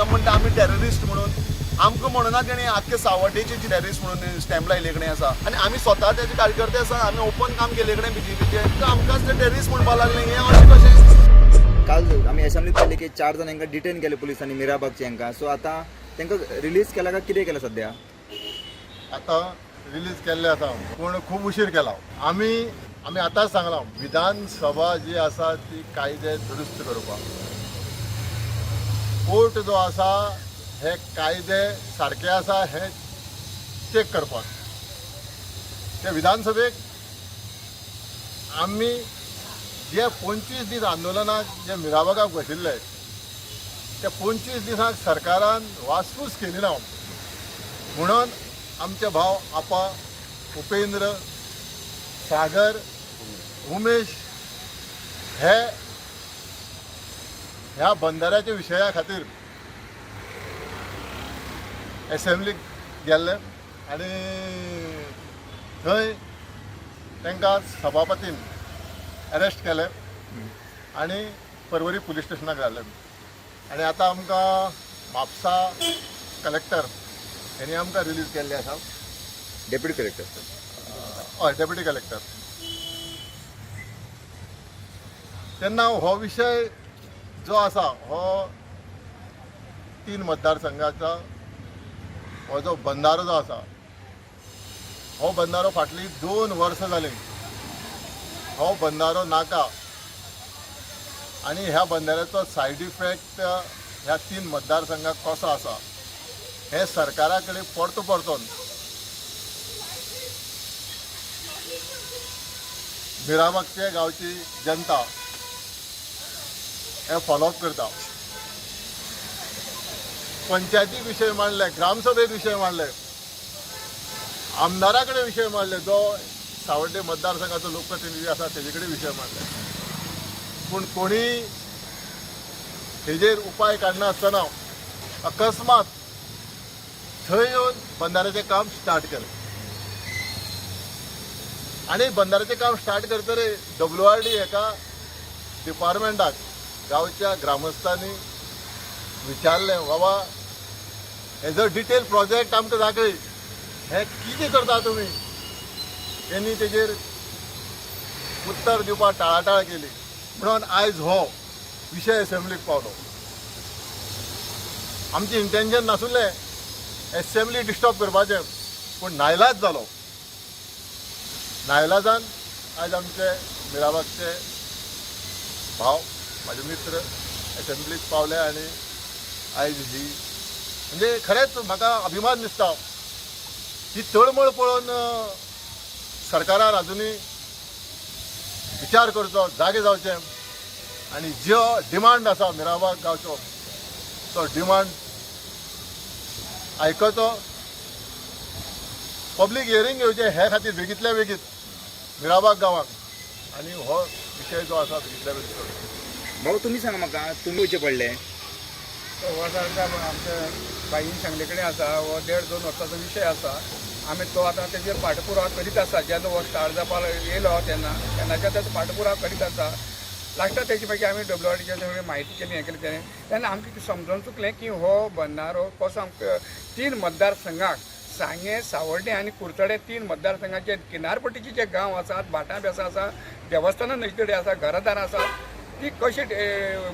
CM म्हणटा आमी terrorist म्हणून आमकां म्हणना तेणी आख्खे सावड्डेचे टेररिस्ट म्हणून स्टॅम्प लायले कडेन आसा आनी आमी स्वता तेजे कार्यकर्ते आसा आमी ओपन काम केले कडेन बीजेपीचे आमकांच ते टेररिस्ट म्हणपा लागले हें अशें कशें. काल आमी असेंब्लीत पळयलें की 4 जाणांका डिटेन केले पुलिसांनी मिराबागचे हांकां. सो आतां तांकां रिलीज केला काय कितें केला सध्या? आता रिलीज केल्ले आसा पूण खूब उशीर केला. आमी आतांच सांगला विधानसभा जी आसा ती कायदे दुरुस्त करपाक कोर्ट जो आसा हे कायदे सारखे आसा हे चेक करपाक ते विधानसभेक आमी जे 25 दीस आंदोलनाक जे मिराबागाक बशिल्ले ते 25 दिसांक सरकारान वासपूस केली ना म्हणून आमचे भाव आपा उपेंद्र सागर उमेश हे ह्या बंधाऱ्याच्या विशया खातीर असेंब्लीक गेल्ले आनी थंय तांकां सभापतीन अरेस्ट केले आनी परवरी पुलीस स्टेशनाक घाले आनी आतां आमकां म्हापसा कलेक्टर हेणी आमकां रिलीज केल्ले आसा. Deputy collector. हय डेप्युटी कलेक्टर. तेन्ना हो विशय जो आसा हो 3 मतदारसंघाचा हो जो बंधारो जो आसा हो बंधारो फाटली 2 वर्सां जाली हो बंधारो नाका आनी ह्या बंधाऱ्याचो सायड इफेक्ट ह्या 3 मतदारसंघाक कसो आसा हे सरकारा कडेन परतून मिराबागचे गांवची जनता हे फॉलोअप करता. पंचायती विशय मांडले, ग्रामसभे विशय मांडले, आमदारा कडेन विशय मांडले, जो सावड्डे मतदारसंघाचो लोकप्रतिनिधी आसा तेजे कडेन विशय मांडले पूण कोणी हेजेर उपाय काडनासतना अकस्मात थंय येवन बंधाऱ्याचें काम स्टार्ट केलें आनी बंधाऱ्याचें काम स्टार्ट करतरे WRD एका डिपार्टमेंटाक गांवच्या ग्रामस्थांनी विचारलें बाबा हेजो डिटेल प्रोजेक्ट आमकां दाखय हे कितें करता तुमी. तेणी तेजेर उत्तर दिवपाक टाळाटाळ केली म्हणून आयज हो विशय असेंब्लीक पावलो. आमचें इंटेन्शन नासुल्लें असेंब्ली डिस्टर्ब करपाचें पूण नाइलाज जालो. नाइलाजान आयज आमचे मिराबागचे भाव म्हाजे मित्र असेंब्लीक पावले आनी आयज ही म्हणजे खरेंच म्हाका अभिमान दिसता ही तळमळ पळोवन सरकारान आजुनूय विचार करचो जागे जावचें आनी जो डिमांड आसा मिराबाग गांवचो तो डिमांड आयकचो. पब्लीक हियरींग घेवचें हे खातीर बेगीतल्या बेगीत मिराबाग गांवांक आनी हो विशय जो आसा बेगीतल्या बेगीत करचो. भाऊ तुम्ही सांगा म्हाका तुम्ही वयचे पडले. हो सारका आमच्या बाईन सांगले कडेन आसा हो 1.5-2 वर्साचो विशय आसा. आमी तो आतां तेजेर फाटपुरावा करीत आसा. जेन्ना हो स्टार्ट जावपाक येयलो तेन्नाच्या तेजो फाटपुरावा करीत आसा. लास्टाक तेजे मागीर आमी WRDचे सगळी म्हायती केली हें केलें तेन्ना आमकां समजून चुकलें की हो बंधारो कसो आमकां 3 मतदारसंघाक सांगे सावड्डे आनी कुर्चडे 3 मतदारसंघाचे किनारपट्टीचे जे गांव आसात भाटां बेसां आसा देवस्थानां नजकडेन आसा घरादारां आसा ती कशी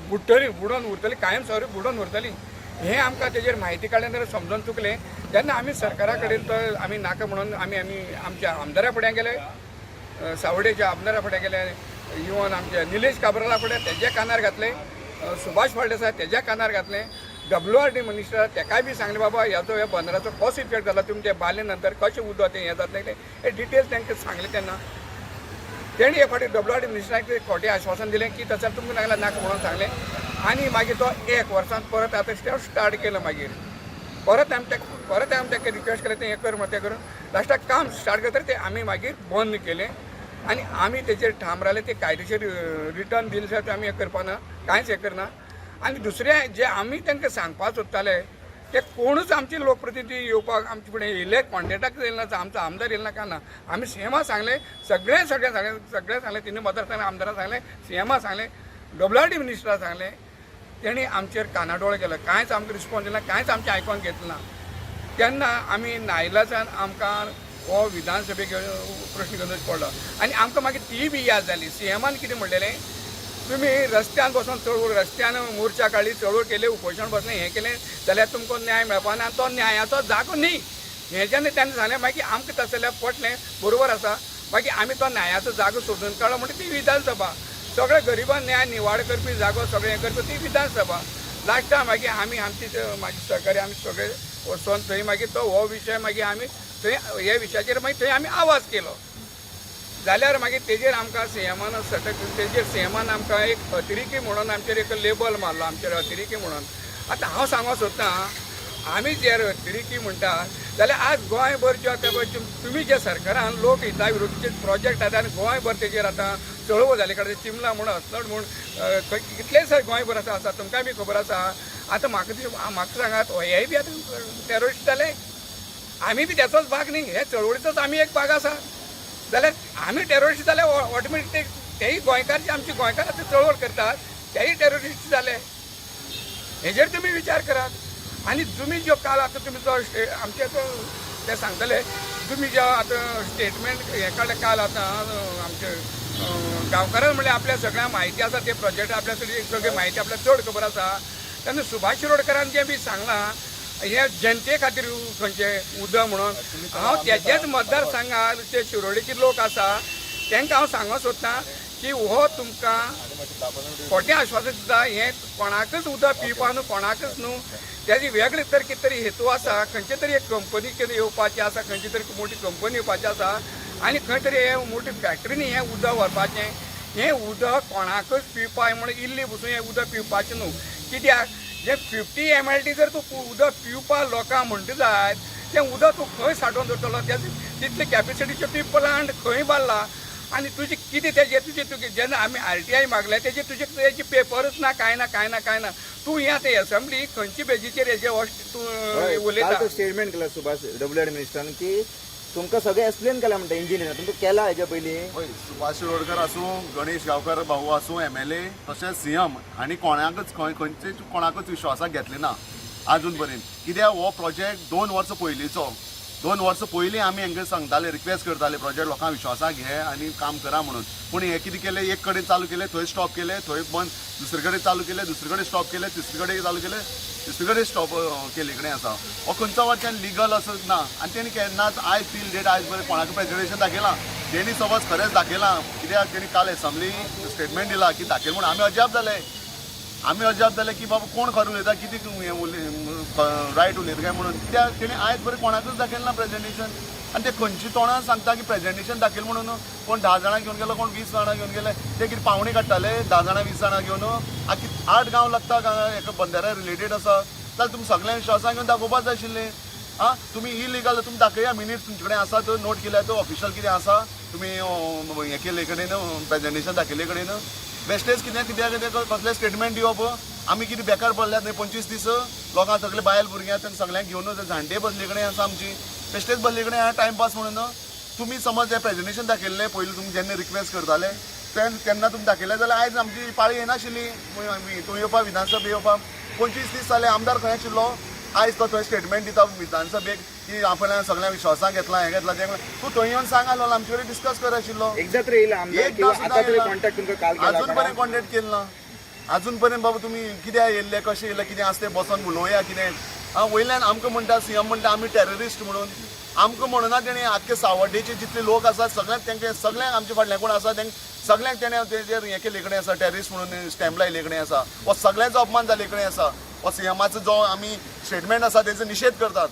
बुडून उरतली कायम स्वरूप बुडून उरतली हें आमकां तेजेर म्हायती काडले समजून चुकलें. तेन्ना आमी सरकारा कडेन तो आमी नाका म्हणून आमी आमच्या आमदारा फुड्यान गेले, सावड्डेच्या आमदारा फुड्यान गेले, इवन आमचे निलेश काब्राला फुड्यान तेज्या कानार घातले, सुभाष फळदेसाय तेज्या कानार घातले, WRD मिनिस्टर तेकाय बी सांगले बाबा ह्या बंदराचो कसो इफेक्ट जाला तुमी ते बाले नंतर कशें उदक तें हें जातलें हे डिटेल्स तांकां सांगलें. तेन्ना तेणी एक फावटी WRD मिनिस्टराक खोटें आश्वासन दिलें की तसर तुमकां नाका नाका म्हणून सांगलें आनी मागीर तो 1 वर्सान परत आतां स्टार्ट केलो. मागीर परत आमी ताका रिक्वेस्ट केलें तें हें कर तें करून लास्टाक काम स्टार्ट करता तें आमी मागीर बंद केलें आनी आमी तेजेर ठाम रावले. ते कायदेशीर रिटर्न दिले जाल्यार आमी हें करपाना कांयच हें करना. आनी दुसरें जे आमी तांकां सांगपाक सोदताले ते कोणूच आमचे लोकप्रतिनिधी येवपाक आमचे फुडें येयले कॉन्टेक्टाक येयले ना, आमचो आमदार येयलो ना काय ना. आमी सीएमा सांगलें सगळें सांगलें तिनूय मतदारसंघाक आमदाराक सांगलें, सीएमा सांगलें, WRD मिनिस्टराक सांगलें तेणी आमचेर कानाडोळे केलं, कांयच आमकां रिस्पॉन्स दिना, कांयच आमचें आयकून घेतलें ना. तेन्ना आमी नाइलाजान आमकां हो विधानसभेक प्रश्न घेवन पडलो आनी आमकां मागीर ती बी याद जाली. सीएमान कितें म्हणलेलें, तुमी रस्त्यान बसून चळवळ, रस्त्यान मोर्चा काडली, चळवळ केली, उपोशण बसलें, हें केलें जाल्यार तुमकां न्याय मेळपाना आनी तो न्यायाचो जागो न्ही. हें जेन्ना तेन्ना जालें मागीर आमकां तशें जाल्यार पटलें, बरोबर आसा. मागीर आमी तो न्यायाचो जागो सोदून काडलो म्हणजे ती विधानसभा. सगळे गरिबां न्याय निवाड करपी जागो सगळें हें करपी ती विधानसभा. लास्टाक मागीर आमी आमची मागीर सहकारी आमी सगळे वचून थंय मागीर तो हो विशय मागीर आमी थंय हे विशयाचेर मागीर थंय आमी आवाज केलो. जाल्यार मागीर तेजेर आमकां सीएमान तेजेर सीएमान आमकां एक अतिरेकी म्हणून आमचेर एक लेबल मारलो, आमचेर अतिरेकी म्हणून. आतां हांव सांगूंक सोदतां, आमी जे अतिरेकी म्हणटा जाल्यार आज गोंयभर जे आतां तुमी जे सरकारान लोक हिता विरोधीचे प्रोजेक्ट आतां आनी गोंयभर तेजेर आतां चळवळ जाले कारणान चिमला म्हूण हसनट म्हूण कितलेच गोंयभर आसा तुमकां बी खबर आसा. आतां म्हाका सांगात, हेय बी आतां टॅररिस्ट जाले, आमी बी त्याचोच भाग न्ही, हे चळवळीचोच आमी एक भाग आसा. जाल्यार आमी टॅररिस्ट जाले ऑटोमॅटीक तेही गोंयकार जे आमचे गोंयकार आतां चळवळ करतात तेही टॅररिस्ट जाले. हेजेर तुमी विचार करात. आनी तुमी जो काल आतां तुमी जो आमचे ते सांगतले, तुमी जो आतां स्टेटमेंट हें काडलें काल आतां आमचे गांवकारांक म्हणल्यार आपल्या सगळ्यांक म्हायती आसा ते प्रोजेक्ट, आपल्या सगळी म्हायती आपल्याक चड खबर आसा. तेन्ना सुभाष शिरोडकरान जें बी सांगलां हे जनते खातीर खंयचे उदक म्हणून, हांव तेजेच मतदारसंघात जे शिरोडेचे लोक आसा तांकां हांव सांगूंक सोदतां की हो तुमकां खोटें आश्वासन दिता, हें कोणाकच उदक पिवपा न्हू, कोणाकच न्हू. त्याची वेगळे तर कितें तरी हेतू आसा, खंयचे तरी एक कंपनी कितें येवपाची आसा, खंयची तरी मोठी कंपनी येवपाची आसा आनी खंय तरी हे मोठी फॅक्टरीनी हें उदक व्हरपाचें. हें उदक कोणाकच पिवपाक म्हणून इल्ली बसून हें उदक पिवपाचें न्हू. कित्याक जे 50 ml जर तूं उदक पिवपा लोकांक म्हणटा जायत तें उदक तूं खंय सांठोवन दवरतलो, तितले कॅपेसिटीचे ती प्लांट खंय बांदला आनी तुजें कितें तेजें तुजें जेन्ना आमी RTI मागलें तेजें तेजी पेपरच ना, कांय ना कांय ना कांय ना. तूं हें आतां एसेंब्ली खंयची बेजीचेर हेजे तूं उलयता. स्टेटमेंट केला सुभाष WLD मिनिस्टरान की तुमकां सगळें एक्सप्लेन केला म्हणटा इंजिनियर, तुमकां केला हेच्या पयलीं. हय, सुभाष शिरोडकर आसूं, गणेश गांवकार भाऊ आसूं MLA, तशेंच CM हांणी कोणाकच खंयचे कोणाकच विश्वासाक घेतले ना आजून पर्यंत. कित्याक हो प्रोजेक्ट 2 वर्सां पयलींचो. 2 वर्सां पयलीं आमी हांकां सांगताले, रिक्वेस्ट करताले प्रोजेक्ट लोकांक विश्वासाक घे आनी काम करा म्हणून. पूण हे कितें केलें, एक कडेन चालू केलें थंय स्टॉप केलें, थंय बंद, दुसरे कडेन चालू केलें दुसरे कडेन स्टॉप केलें, तिसरे कडेन चालू केलें तिसरे कडेन स्टॉप केले कडेन आसा. हो खंयच्या वटच्यान लिगल असो ना. आनी तेणी केन्नाच आयज टील डेट आयज बरें कोणाक प्रेजेंटेशन दाखयलां, तेणी समज खरेंच दाखयलां. कित्याक तेणी काल एसेंब्ली स्टेटमेंट दिला की दाखयल म्हणून आमी अजाप जाले की बाबा कोण खरें उलयता, कितें रायट उलयता काय म्हणून. कित्याक तेणी आयज बरें कोणाकच दाखयल ना प्रेजेंटेशन. आनी ते खंयची तोंडां सांगता की प्रेजेंटेशन दाखयल म्हणून. कोण 10 जाणां घेवन गेलो, कोण 20 जाणां घेवन गेले, ते कितें पावणी काडटाले 10 जाणां 20 जाणां घेवन. आख्खी 8 गांव लागता हेका बंदाऱ्या रिलेटेड आसा, जाल्यार तुमी सगळ्यांक विश्वासान घेवन दाखोवपाक जाय आशिल्लें. तुमी इलिगल तुमी दाखया, मिनिट्स तुमचे कडेन आसा, तो नोट केल्या तो ऑफिशियल कितें आसा, तुमी हें केले कडेन प्रेजेंटेशन दाखयले कडेन. बेस्टेज कित्याक कसलें स्टेटमेंट दिवप. आमी कितें बेकार पडल्यात न्हय 25 दीस लोकांक सगळे बायल भुरग्यांक तें सगळ्यांक घेवन जाणटे बसले कडेन आसा, आमची बेस्टेज बसले कडेन आहा टायमपास म्हणून. तुमी समज हें प्रेजेंटेशन दाखयल्लें पयलीं तुमी जेन्ना रिक्वेस्ट करताले तेन्ना तुमी दाखयलें जाल्यार आयज आमची पाळी येनाशिल्ली तूं येवपा विधानसभेक येवपाक. 25 दीस जाले आमदार खंय आशिल्लो, आयज तो थंय स्टेटमेंट दिता विधानसभेक की आपल्यान सगळ्या विश्वासाक घेतला हें घेतला तें. तूं थंय येवन सांग आसलो, आमचे कडेन डिस्कस कर आशिल्लो. एकदा तरी येयला आमदार किंवा आतां तरी कॉन्टॅक्ट तुमकां काल केला अजून पर्यंत कॉन्टॅक्ट केलं ना. अजून पर्यंत बाबा तुमी कित्याक येयल्ले, कशें येयले, कितें आसा तें बसून उलोवया कितें. वयल्यान आमकां म्हणटा CM म्हणटा आमी टॅररिस्ट म्हणून. आमकां म्हणना तेणें आख्खे सावड्डेचे जितले लोक आसात सगळ्यांक आमचे फाटल्यान कोण आसा तेंक सगळ्यांक तेणें तेजेर हें केले कडेन आसा, टॅररिस्ट म्हणून स्टॅम्प लायले कडेन आसा. हो सगळ्यांचो अपमान जाले कडेन आसा. हो CMाचो जो आमी स्टेटमेंट आसा तेजो निशेध करतात.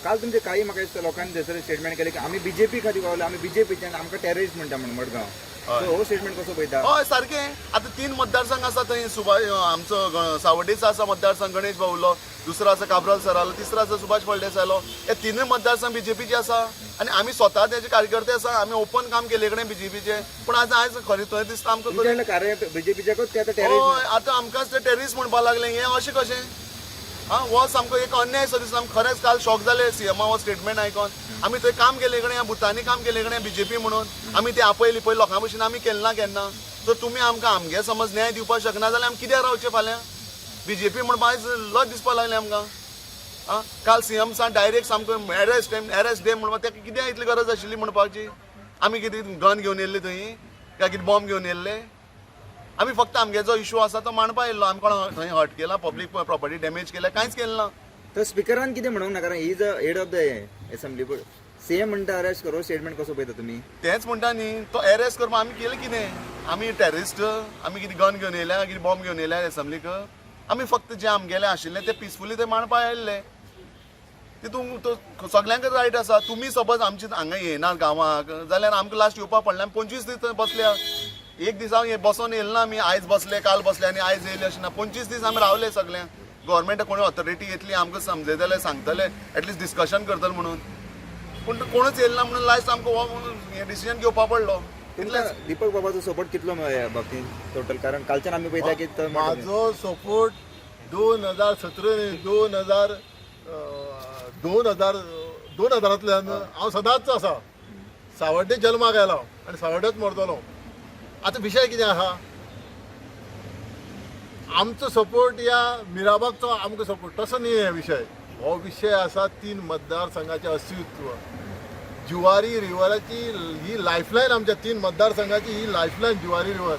काल तुमचे काही म्हाका दिसता लोकांनी थंयसर स्टेटमेंट केलें की आमी BJP खातीर पावले, आमी BJPचे आमकां टॅररिस्ट म्हणटा म्हणून मडगांव. हो स्टेटमेंट कसो पळयता? हय सारकें. आतां 3 मतदारसंघ आसा थंय. आमचो सावड्डेचो आसा मतदारसंघ गणेश भाऊलो, दुसरो आसा काब्राल सर आलो, तिसरो आसा सुभाष फळदेसायलो. हे 3 मतदारसंघ BJPचे आसा आनी आमी स्वता तेजे कार्यकर्ते आसा. आमी ओपन काम केले कडेन BJPचे. पूण आयज खरें थंय दिसता आमकां कार्य BJPच्याकूच ते आतां टॅररिस्ट. आतां आमकांच ते टॅररिस्ट म्हणपाक लागले. हें अशें कशें? हो सामको एक अन्याय सो दिसता. आमकां खरेंच काल शॉक जाले CM हो स्टेटमेंट आयकून. आमी थंय काम केले कडेन, बुथांनी काम केले कडेन BJP म्हणून. आमी ते आपयली पळय लोकां भशेन आमी केलें ना केन्ना. सो तुमी आमकां आमगे समज न्याय दिवपाक शकना जाल्यार आमी कित्याक रावचें फाल्यां? BJP म्हणून आयज लज दिसपा लागले आमकां आं काल CM सान डायरेक्ट सामको एरेस्ट डे म्हणून ताका कितें इतली गरज आशिल्ली म्हणपाची आमी कितें गन घेवन येयल्ले थंय काय कितें बॉम्ब घेवन येयल्ले आमी फक्त आमगे जो इशू आसा तो मांडपा येयल्लो आमी कोण थंय हर्ट केला पब्लीक प्रॉपर्टी डॅमेज केल्या कांयच केलें ना तर स्पिकरान कितें म्हणूंक ना कारण ही ज head of the assembly CM म्हणटा अरेस्ट करो स्टेटमेंट कसो पळयता तुमी तेंच म्हणटा न्ही तो अरेस्ट करपा आमी केलें कितें आमी टेररिस्ट आमी कितें गन घेवन येयल्या कितें बॉम्ब घेवन येयल्या एसेंब्लीक आमी फक्त जे आमगेलें आशिल्लें तें पिसफुली ते मांडपा येयल्ले तितून तो सगळ्यांक रायट आसा तुमी सपोज आमचे हांगा येयनात गांवांक जाल्यार आमकां लास्ट येवपा पडलें आमी 25 दीस थंय बसल्या एक दिसा बसोन येयले ना आमी आयज बसले काल बसले आनी आयज येयले अशें ना 25 दीस आमी रावले सगळ्यांक गव्हर्मेंट कोणी ऑथॉरिटी येतली आमकां समजयतले सांगतले एटलिस्ट डिस्कशन करतले म्हणून पूण कोणूच येयले ना म्हणून लास्ट आमकां हे डिसिजन घेवपा पडलो तुमकां दीपक बाबाचो सपोर्ट कितलो ह्या बाबतींत टोटल कारण कालच्यान आमी पळयता की तो माझो सपोर्ट 2017 2000 हांव सदांच आसा सावड्डे जल्माक आयलो आनी सावड्डेच मरतलो आतां विशय कितें आहा आमचो सपोर्ट या मिराबागचो आमकां सपोर्ट तसो न्ही हे विशय हो विशय आसा 3 मतदारसंघाचें अस्तित्व जुवारी रिव्हराची ही लायफलायन आमच्या 3 मतदारसंघाची ही लायफलायन जुवारी रिव्हर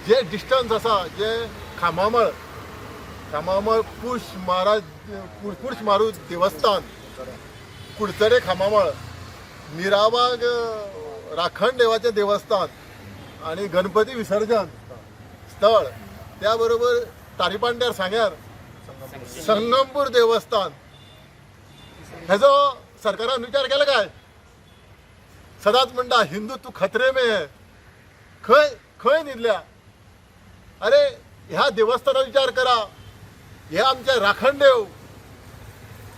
जे डिस्टन्स आसा जे खामामळ पुरुष मारू देवस्थान कुडचडे खामामळ मिराबाग राखण देवाचें देवस्थान आणि गणपती विसर्जन स्थळ त्या बरोबर तारीपांड्यार सांग्यार संगमपूर देवस्थान हेजो सरकारान विचार केला काय सदांच म्हणटा हिंदू तू खतरे में है खंय खंय न्हिदल्या अरे ह्या देवस्थानाचा विचार करा हे आमचे राखणदेव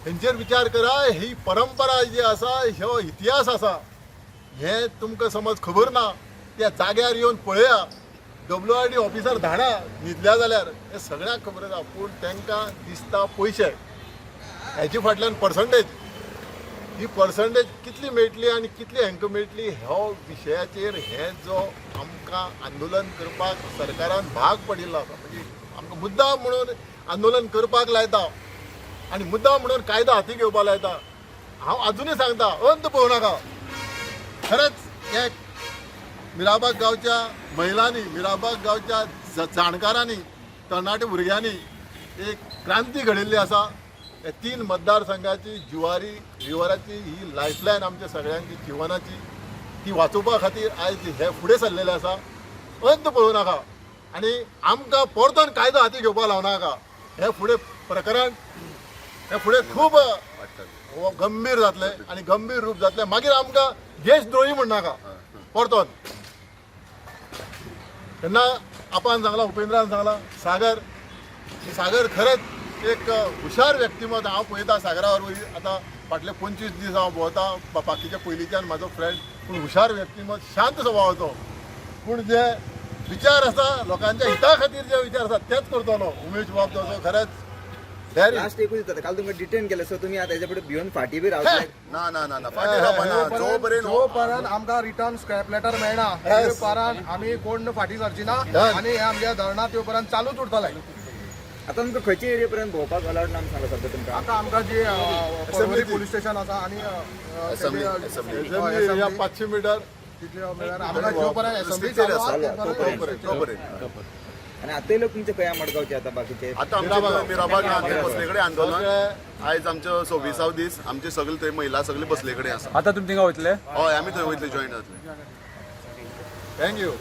हेंचेर विचार करा ही परंपरा जी आसा ह्यो इतिहास आसा हे तुमकां समज खबर ना त्या जाग्यार येवन पळया WRD ऑफिसर धाडा न्हिदल्या जाल्यार हे सगळ्यांक खबर आसा पूण तांकां दिसता पयशे हेचे फाटल्यान पर्संटेज ही पर्संटेज कितली मेळटली आनी कितली हांकां मेळटली ह्या विशयाचेर हे जो आमकां आंदोलन करपाक सरकारान भाग पडिल्लो आसा म्हणजे आमकां मुद्दाम म्हणून आंदोलन करपाक लायता आनी मुद्दाम म्हणून कायदो हाती घेवपाक लायता हांव अजुनूय सांगता अंत पळोवं नाका खरेंच हे मिराबाग गांवच्या महिलांनी मिराबाग गांवच्या जाणकारांनी तरणाट्या भुरग्यांनी एक क्रांती घडिल्ली आसा हे 3 मतदारसंघाची जुवारी रिव्हराची ही लायफलायन आमच्या सगळ्यांची जिवनाची ती वाचोवपा खातीर आयज हे फुडें सरलेले आसा अंत पळोवं नाका आनी आमकां परतून कायदो हाती घेवपाक लावनाका हे फुडें प्रकरण हे फुडें खूब गंभीर जातले आनी गंभीर रूप जातले मागीर आमकां देशद्रोही म्हणनाका परतून तेन्ना आपान सांगला उपेंद्रान सांगला सागर खरेंच एक हुशार व्यक्तिमत हांव पळयता सागरा वरवीं आतां फाटले 25 दीस हांव भोंवता बाकीच्या पयलींच्यान म्हाजो फ्रेंड पूण हुशार व्यक्तिमत शांत स्वभावाचो पूण जे विचार आसा लोकांच्या हिता खातीर जे विचार आसा तेच करतलो उमेश बाब जो खरेंच लास्ट एकूच जाता काल तुमकां डिटेन केलें सो तुमी आतां हेच्या फुडें भिवन फाटी बी रावतले ना फाटी रावना जो पर्यंत आमकां रिटर्न स्क्रॅप लेटर मेळना ते पर्यंत आमी कोण फाटी सरची ना आनी हे आमच्या धरणात येव पर्यंत चालूच उरतले आतां तुमकां खंयच्या एरिया पर्यंत भोंवपाक अलाउड ना सांगला सद्या तुमकां आतां आमकां जी पर्वरी पुलीस स्टेशन आसा आनी या 500 मिटर तितले आमकां जो पर्यंत एसएमबली आनी आतांय लोक तुमचे खंय मडगांवचे आतां बाकीचे आता आमच्या मिराबाग बसले कडेन आंदोलन आयज आमचो 26 दीस आमचे सगळे थंय महिला सगळे बसले कडेन आसा आता तुमी थिंगा वयतले हय आमी थंय वयतले जॉईन जातले थँक्यू